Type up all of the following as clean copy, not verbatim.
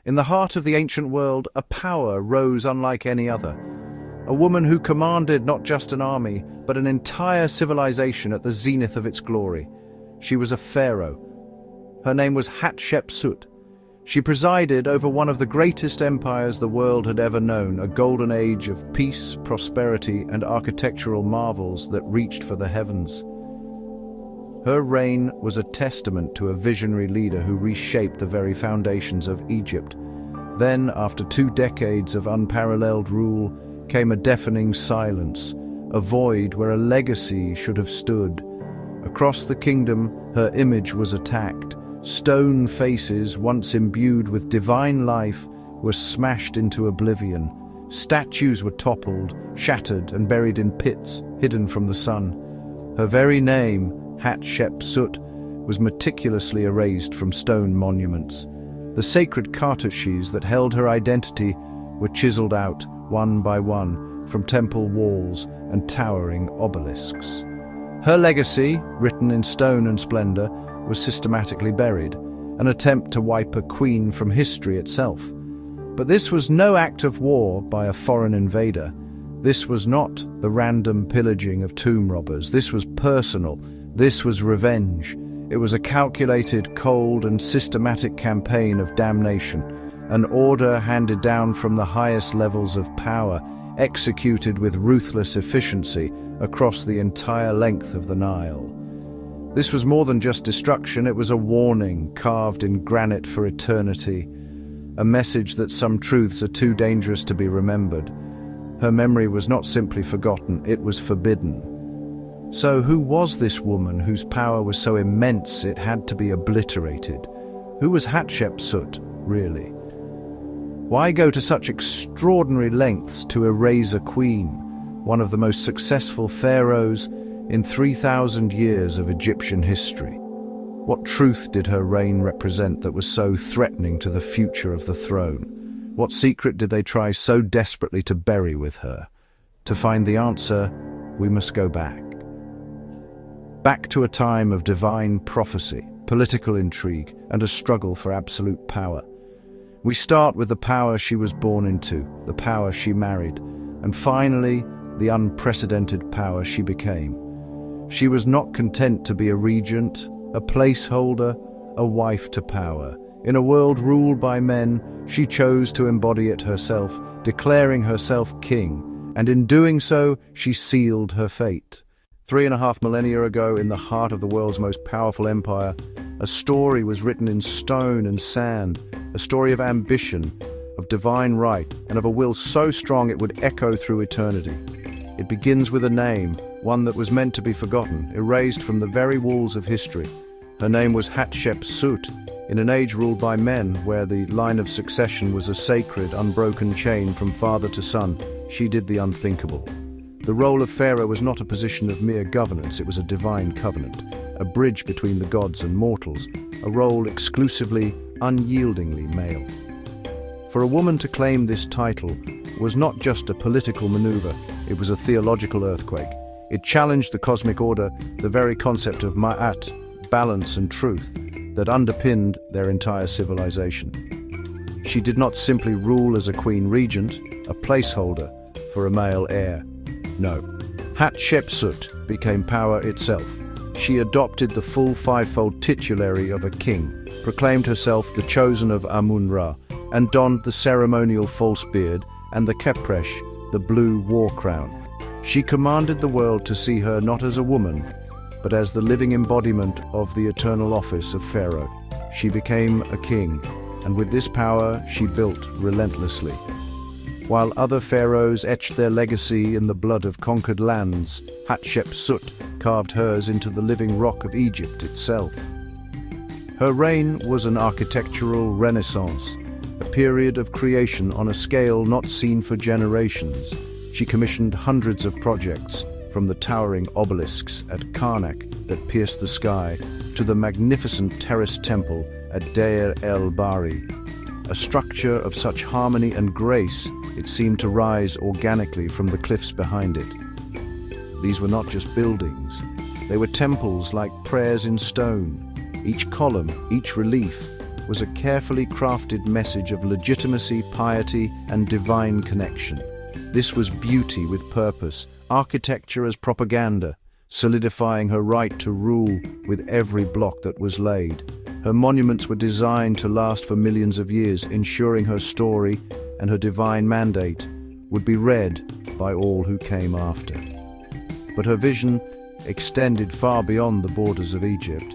In the heart of the ancient world, a power rose unlike any other. A woman who commanded not just an army, but an entire civilization at the zenith of its glory. She was a pharaoh. Her name was Hatshepsut. She presided over one of the greatest empires the world had ever known, a golden age of peace, prosperity, and architectural marvels that reached for the heavens. Her reign was a testament to a visionary leader who reshaped the very foundations of Egypt. Then, after 2 decades of unparalleled rule, came a deafening silence, a void where a legacy should have stood. Across the kingdom, her image was attacked. Stone faces, once imbued with divine life, were smashed into oblivion. Statues were toppled, shattered, and buried in pits, hidden from the sun. Her very name, Hatshepsut, was meticulously erased from stone monuments. The sacred cartouches that held her identity were chiseled out, one by one, from temple walls and towering obelisks. Her legacy, written in stone and splendor, was systematically buried, an attempt to wipe a queen from history itself. But this was no act of war by a foreign invader. This was not the random pillaging of tomb robbers. This was personal. This was revenge. It was a calculated, cold, and systematic campaign of damnation, an order handed down from the highest levels of power, executed with ruthless efficiency across the entire length of the Nile. This was more than just destruction, it was a warning carved in granite for eternity, a message that some truths are too dangerous to be remembered. Her memory was not simply forgotten, it was forbidden. So who was this woman whose power was so immense it had to be obliterated? Who was Hatshepsut, really? Why go to such extraordinary lengths to erase a queen, one of the most successful pharaohs in 3,000 years of Egyptian history? What truth did her reign represent that was so threatening to the future of the throne? What secret did they try so desperately to bury with her? To find the answer, we must go back. Back to a time of divine prophecy, political intrigue, and a struggle for absolute power. We start with the power she was born into, the power she married, and finally, the unprecedented power she became. She was not content to be a regent, a placeholder, a wife to power. In a world ruled by men, she chose to embody it herself, declaring herself king, and in doing so, she sealed her fate. 3.5 millennia ago, in the heart of the world's most powerful empire, a story was written in stone and sand, a story of ambition, of divine right, and of a will so strong it would echo through eternity. It begins with a name, one that was meant to be forgotten, erased from the very walls of history. Her name was Hatshepsut, in an age ruled by men, where the line of succession was a sacred, unbroken chain from father to son. She did the unthinkable. The role of Pharaoh was not a position of mere governance, it was a divine covenant, a bridge between the gods and mortals, a role exclusively, unyieldingly male. For a woman to claim this title was not just a political maneuver, it was a theological earthquake. It challenged the cosmic order, the very concept of ma'at, balance and truth, that underpinned their entire civilization. She did not simply rule as a queen regent, a placeholder for a male heir. No, Hatshepsut became power itself. She adopted the full fivefold titulary of a king, proclaimed herself the chosen of Amun-Ra, and donned the ceremonial false beard and the kepresh, the blue war crown. She commanded the world to see her not as a woman, but as the living embodiment of the eternal office of Pharaoh. She became a king, and with this power she built relentlessly. While other pharaohs etched their legacy in the blood of conquered lands, Hatshepsut carved hers into the living rock of Egypt itself. Her reign was an architectural renaissance, a period of creation on a scale not seen for generations. She commissioned hundreds of projects, from the towering obelisks at Karnak that pierced the sky to the magnificent terraced temple at Deir el-Bahri, a structure of such harmony and grace it seemed to rise organically from the cliffs behind it. These were not just buildings, they were temples like prayers in stone, each column, each relief, was a carefully crafted message of legitimacy, piety, and divine connection. This was beauty with purpose, architecture as propaganda, solidifying her right to rule with every block that was laid. Her monuments were designed to last for millions of years, ensuring her story and her divine mandate would be read by all who came after. But her vision extended far beyond the borders of Egypt.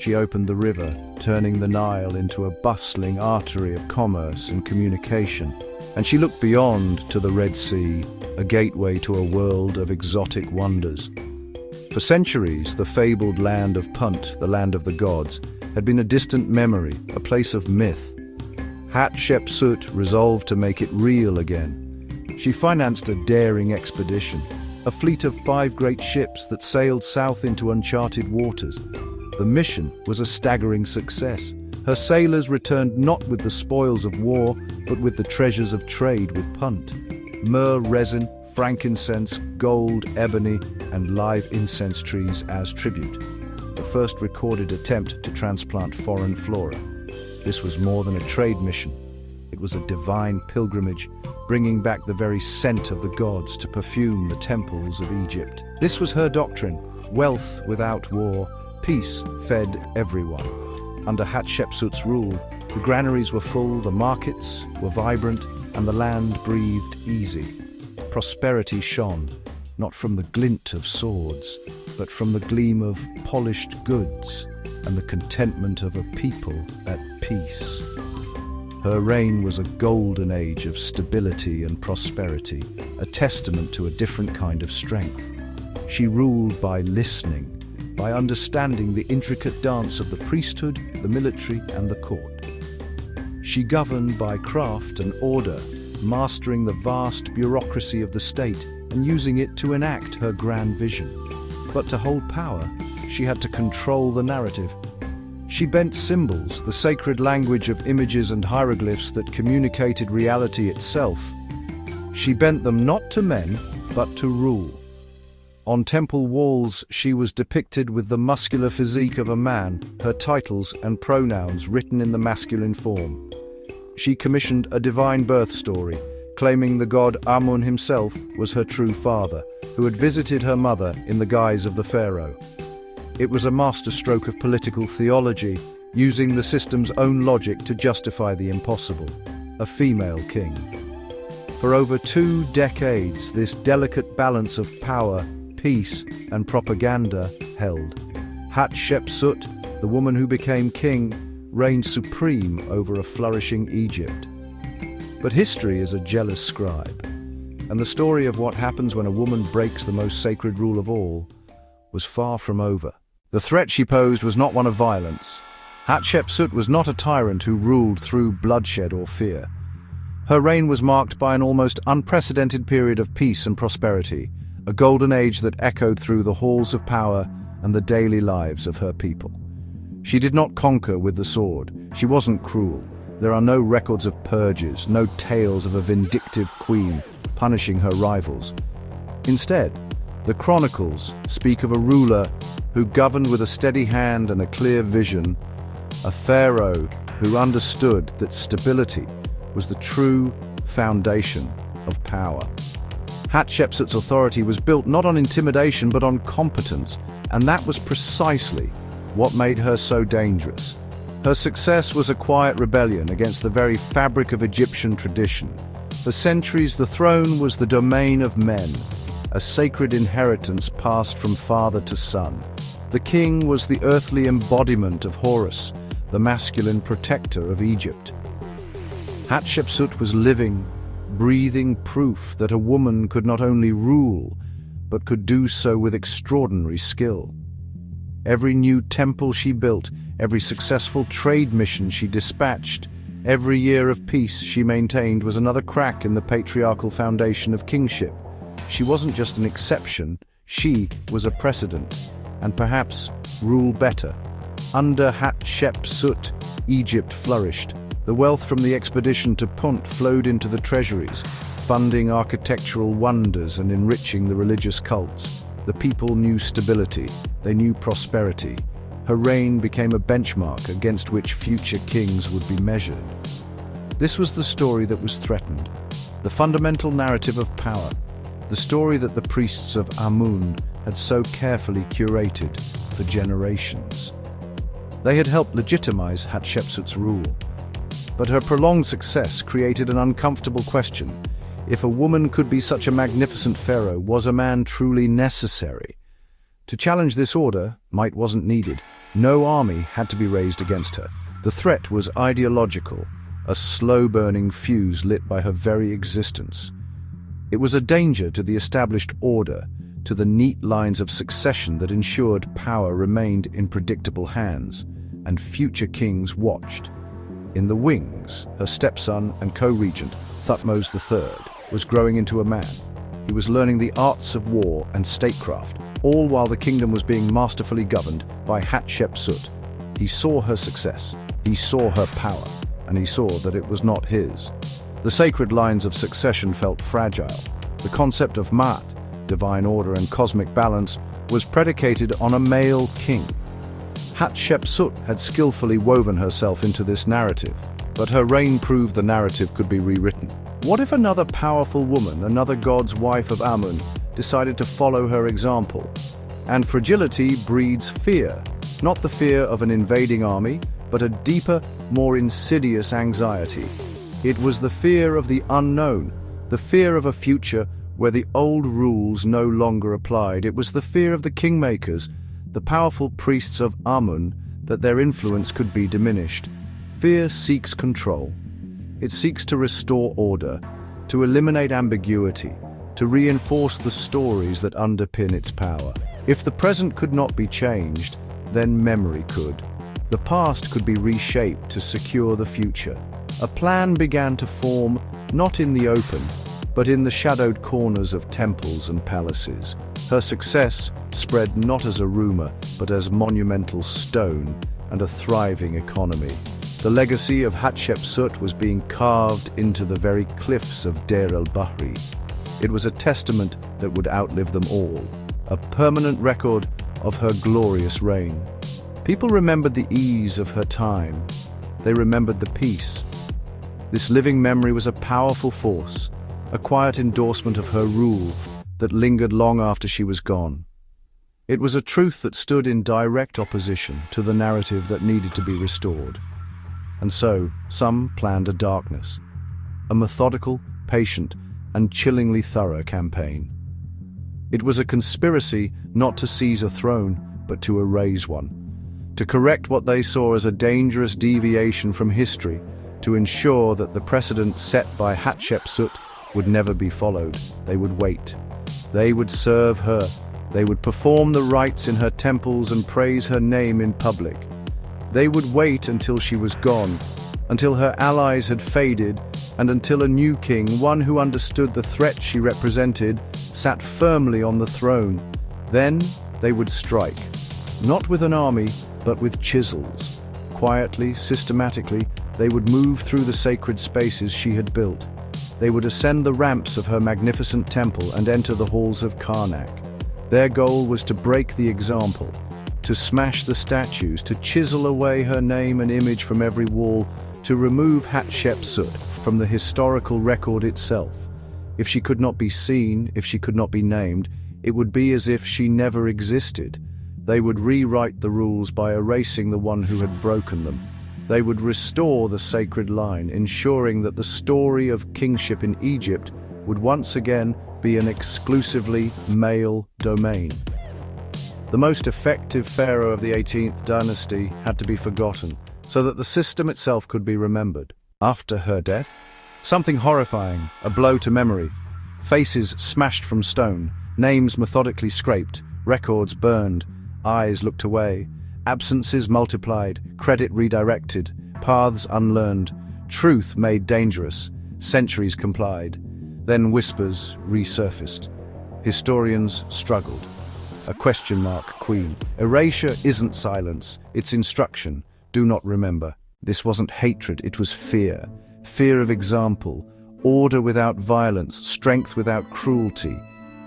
She opened the river, turning the Nile into a bustling artery of commerce and communication. And she looked beyond to the Red Sea, a gateway to a world of exotic wonders. For centuries, the fabled land of Punt, the land of the gods, had been a distant memory, a place of myth. Hatshepsut resolved to make it real again. She financed a daring expedition, a fleet of 5 great ships that sailed south into uncharted waters. The mission was a staggering success. Her sailors returned not with the spoils of war, but with the treasures of trade with Punt: myrrh, resin, frankincense, gold, ebony, and live incense trees as tribute. The first recorded attempt to transplant foreign flora. This was more than a trade mission. It was a divine pilgrimage, bringing back the very scent of the gods to perfume the temples of Egypt. This was her doctrine: wealth without war, peace fed everyone. Under Hatshepsut's rule, the granaries were full, the markets were vibrant, and the land breathed easy. Prosperity shone, not from the glint of swords, but from the gleam of polished goods and the contentment of a people at peace. Her reign was a golden age of stability and prosperity, a testament to a different kind of strength. She ruled by listening, by understanding the intricate dance of the priesthood, the military, and the court. She governed by craft and order, mastering the vast bureaucracy of the state and using it to enact her grand vision. But to hold power, she had to control the narrative. She bent symbols, the sacred language of images and hieroglyphs that communicated reality itself. She bent them not to men, but to rule. On temple walls, she was depicted with the muscular physique of a man, her titles and pronouns written in the masculine form. She commissioned a divine birth story, claiming the god Amun himself was her true father, who had visited her mother in the guise of the Pharaoh. It was a masterstroke of political theology, using the system's own logic to justify the impossible: a female king. For over 2 decades, this delicate balance of power, peace, and propaganda held. Hatshepsut, the woman who became king, reigned supreme over a flourishing Egypt. But history is a jealous scribe, and the story of what happens when a woman breaks the most sacred rule of all was far from over. The threat she posed was not one of violence. Hatshepsut was not a tyrant who ruled through bloodshed or fear. Her reign was marked by an almost unprecedented period of peace and prosperity, a golden age that echoed through the halls of power and the daily lives of her people. She did not conquer with the sword. She wasn't cruel. There are no records of purges, no tales of a vindictive queen punishing her rivals. Instead, the chronicles speak of a ruler who governed with a steady hand and a clear vision, a pharaoh who understood that stability was the true foundation of power. Hatshepsut's authority was built not on intimidation but on competence, and that was precisely what made her so dangerous. Her success was a quiet rebellion against the very fabric of Egyptian tradition. For centuries, the throne was the domain of men, a sacred inheritance passed from father to son. The king was the earthly embodiment of Horus, the masculine protector of Egypt. Hatshepsut was living, breathing proof that a woman could not only rule, but could do so with extraordinary skill. Every new temple she built, every successful trade mission she dispatched, every year of peace she maintained was another crack in the patriarchal foundation of kingship. She wasn't just an exception, she was a precedent, and perhaps rule better. Under Hatshepsut, Egypt flourished. The wealth from the expedition to Punt flowed into the treasuries, funding architectural wonders and enriching the religious cults. The people knew stability, they knew prosperity. Her reign became a benchmark against which future kings would be measured. This was the story that was threatened, the fundamental narrative of power, the story that the priests of Amun had so carefully curated for generations. They had helped legitimize Hatshepsut's rule. But her prolonged success created an uncomfortable question. If a woman could be such a magnificent pharaoh, was a man truly necessary? To challenge this order, might wasn't needed. No army had to be raised against her. The threat was ideological, a slow-burning fuse lit by her very existence. It was a danger to the established order, to the neat lines of succession that ensured power remained in predictable hands, and future kings watched. In the wings, her stepson and co-regent, Thutmose III, was growing into a man. He was learning the arts of war and statecraft, all while the kingdom was being masterfully governed by Hatshepsut. He saw her success, he saw her power, and he saw that it was not his. The sacred lines of succession felt fragile. The concept of Ma'at, divine order and cosmic balance, was predicated on a male king. Hatshepsut had skillfully woven herself into this narrative, but her reign proved the narrative could be rewritten. What if another powerful woman, another god's wife of Amun, decided to follow her example? And fragility breeds fear, not the fear of an invading army, but a deeper, more insidious anxiety. It was the fear of the unknown, the fear of a future where the old rules no longer applied. It was the fear of the kingmakers, the powerful priests of Amun, that their influence could be diminished. Fear seeks control. It seeks to restore order, to eliminate ambiguity, to reinforce the stories that underpin its power. If the present could not be changed, then memory could. The past could be reshaped to secure the future. A plan began to form, not in the open, but in the shadowed corners of temples and palaces. Her success spread not as a rumor, but as monumental stone and a thriving economy. The legacy of Hatshepsut was being carved into the very cliffs of Deir el-Bahri. It was a testament that would outlive them all, a permanent record of her glorious reign. People remembered the ease of her time. They remembered the peace. This living memory was a powerful force, a quiet endorsement of her rule that lingered long after she was gone. It was a truth that stood in direct opposition to the narrative that needed to be restored. And so, some planned a darkness, a methodical, patient, and chillingly thorough campaign. It was a conspiracy not to seize a throne, but to erase one, to correct what they saw as a dangerous deviation from history, to ensure that the precedent set by Hatshepsut would never be followed. They would wait. They would serve her. They would perform the rites in her temples and praise her name in public. They would wait until she was gone, until her allies had faded, and until a new king, one who understood the threat she represented, sat firmly on the throne. Then they would strike, not with an army, but with chisels. Quietly, systematically, they would move through the sacred spaces she had built. They would ascend the ramps of her magnificent temple and enter the halls of Karnak. Their goal was to break the example, to smash the statues, to chisel away her name and image from every wall, to remove Hatshepsut from the historical record itself. If she could not be seen, if she could not be named, it would be as if she never existed. They would rewrite the rules by erasing the one who had broken them. They would restore the sacred line, ensuring that the story of kingship in Egypt would once again be an exclusively male domain. The most effective pharaoh of the 18th dynasty had to be forgotten, so that the system itself could be remembered. After her death, something horrifying, a blow to memory. Faces smashed from stone, names methodically scraped, records burned, eyes looked away, absences multiplied, credit redirected, paths unlearned, truth made dangerous, centuries complied. Then whispers resurfaced. Historians struggled. A question mark queen. Erasure isn't silence, it's instruction. Do not remember. This wasn't hatred, it was fear. Fear of example, order without violence, strength without cruelty.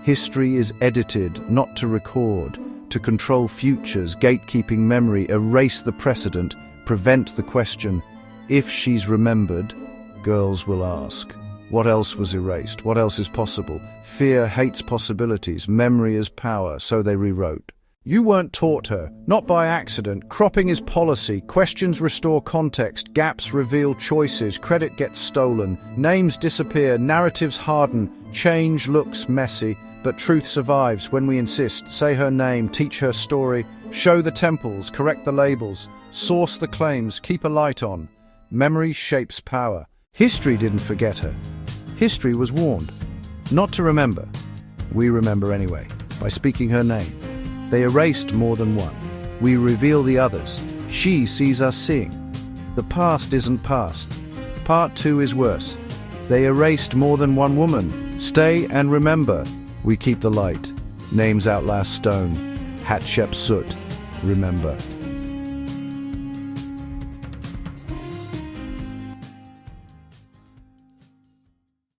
History is edited not to record, to control futures, gatekeeping memory, erase the precedent, prevent the question. If she's remembered, girls will ask, what else was erased? What else is possible? Fear hates possibilities, memory is power, so they rewrote. You weren't taught her, not by accident. Cropping is policy, questions restore context, gaps reveal choices, credit gets stolen, names disappear, narratives harden, change looks messy, but truth survives when we insist. Say her name, teach her story, show the temples, correct the labels, source the claims, keep a light on. Memory shapes power. History didn't forget her. History was warned. Not to remember. We remember anyway, by speaking her name. They erased more than one. We reveal the others. She sees us seeing. The past isn't past. Part 2 is worse. They erased more than one woman. Stay and remember. We keep the light. Names outlast stone. Hatshepsut. Remember.